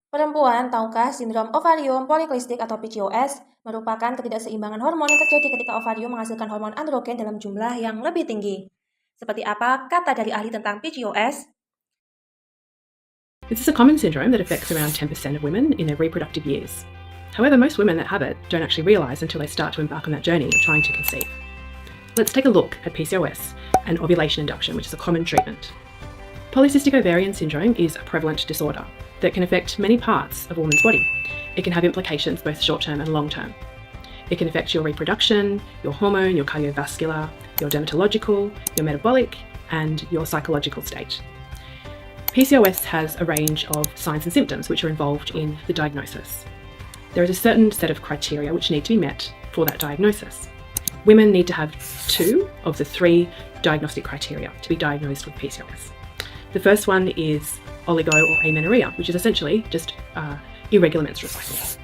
Perempuan, tahukah sindrom ovarium polikistik atau PCOS merupakan ketidakseimbangan hormon yang terjadi ketika ovarium menghasilkan hormon androgen dalam jumlah yang lebih tinggi. Seperti apa kata dari ahli tentang PCOS? This is a common syndrome that affects around 10% of women in their reproductive years. However, most women that have it don't actually realise until they start to embark on that journey of trying to conceive. Let's take a look at PCOS and ovulation induction, which is a common treatment. Polycystic ovarian syndrome is a prevalent disorder that can affect many parts of a woman's body. It can have implications both short-term and long-term. It can affect your reproduction, your hormone, your cardiovascular, your dermatological, your metabolic, and your psychological state. PCOS has a range of signs and symptoms which are involved in the diagnosis. There is a certain set of criteria which need to be met for that diagnosis. Women need to have 2 of the 3 diagnostic criteria to be diagnosed with PCOS. The first one is oligo or amenorrhea, which is essentially just irregular menstrual cycle.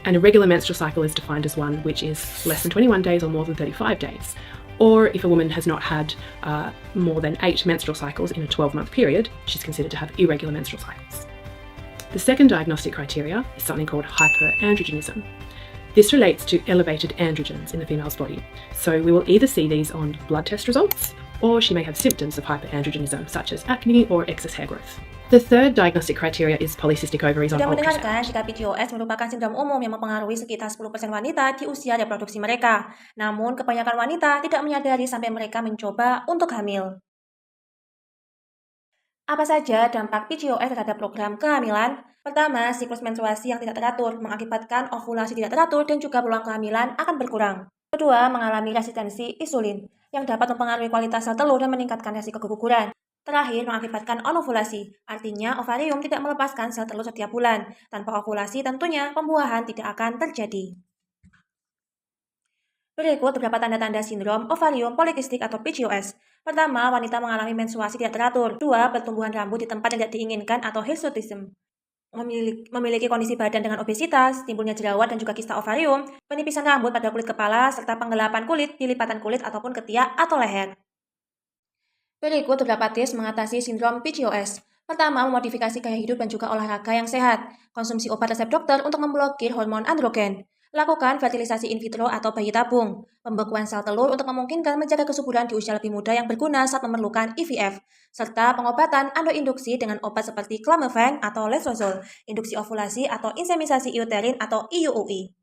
An irregular menstrual cycle is defined as one which is less than 21 days or more than 35 days. Or if a woman has not had more than 8 menstrual cycles in a 12-month period, she's considered to have irregular menstrual cycles. The second diagnostic criteria is something called hyperandrogenism. This relates to elevated androgens in the female's body. So we will either see these on blood test results, or she may have symptoms of hyperandrogenism, such as acne or excess hair growth. The third diagnostic criteria is polycystic ovaries on Sudah ultrasound. mendengarkan jika PCOS merupakan sindrom umum yang mempengaruhi sekitar 10% wanita di usia reproduksi mereka. Namun, kebanyakan wanita tidak menyadari sampai mereka mencoba untuk hamil. Apa saja dampak PCOS terhadap program kehamilan? Pertama, siklus menstruasi yang tidak teratur mengakibatkan ovulasi tidak teratur dan juga peluang kehamilan akan berkurang. Kedua, mengalami resistensi insulin yang dapat mempengaruhi kualitas sel telur dan meningkatkan risiko keguguran. Terakhir, mengakibatkan anovulasi, artinya ovarium tidak melepaskan sel telur setiap bulan. Tanpa ovulasi, tentunya pembuahan tidak akan terjadi. Berikut beberapa tanda-tanda sindrom ovarium polikistik atau PCOS. Pertama, wanita mengalami menstruasi tidak teratur. 2. Pertumbuhan rambut di tempat yang tidak diinginkan atau hirsutism. Memiliki kondisi badan dengan obesitas, timbulnya jerawat dan juga kista ovarium, penipisan rambut pada kulit kepala, serta penggelapan kulit di lipatan kulit ataupun ketiak atau leher. Berikut beberapa tips mengatasi sindrom PCOS. Pertama, memodifikasi gaya hidup dan juga olahraga yang sehat. Konsumsi obat resep dokter untuk memblokir hormon androgen. Lakukan fertilisasi in vitro atau bayi tabung. Pembekuan sel telur untuk memungkinkan menjaga kesuburan di usia lebih muda yang berguna saat memerlukan IVF. Serta pengobatan endoinduksi dengan obat seperti clomiphene atau letrozole, induksi ovulasi atau inseminasi uterin atau IUI.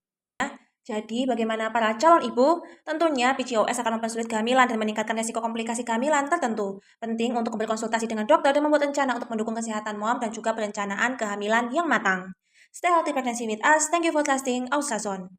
Jadi, bagaimana para calon ibu? Tentunya PCOS akan mempersulit kehamilan dan meningkatkan risiko komplikasi kehamilan tertentu. Penting untuk berkonsultasi dengan dokter dan membuat rencana untuk mendukung kesehatan mom dan juga perencanaan kehamilan yang matang. Stay healthy pregnancy with us. Thank you for trusting Ausazon.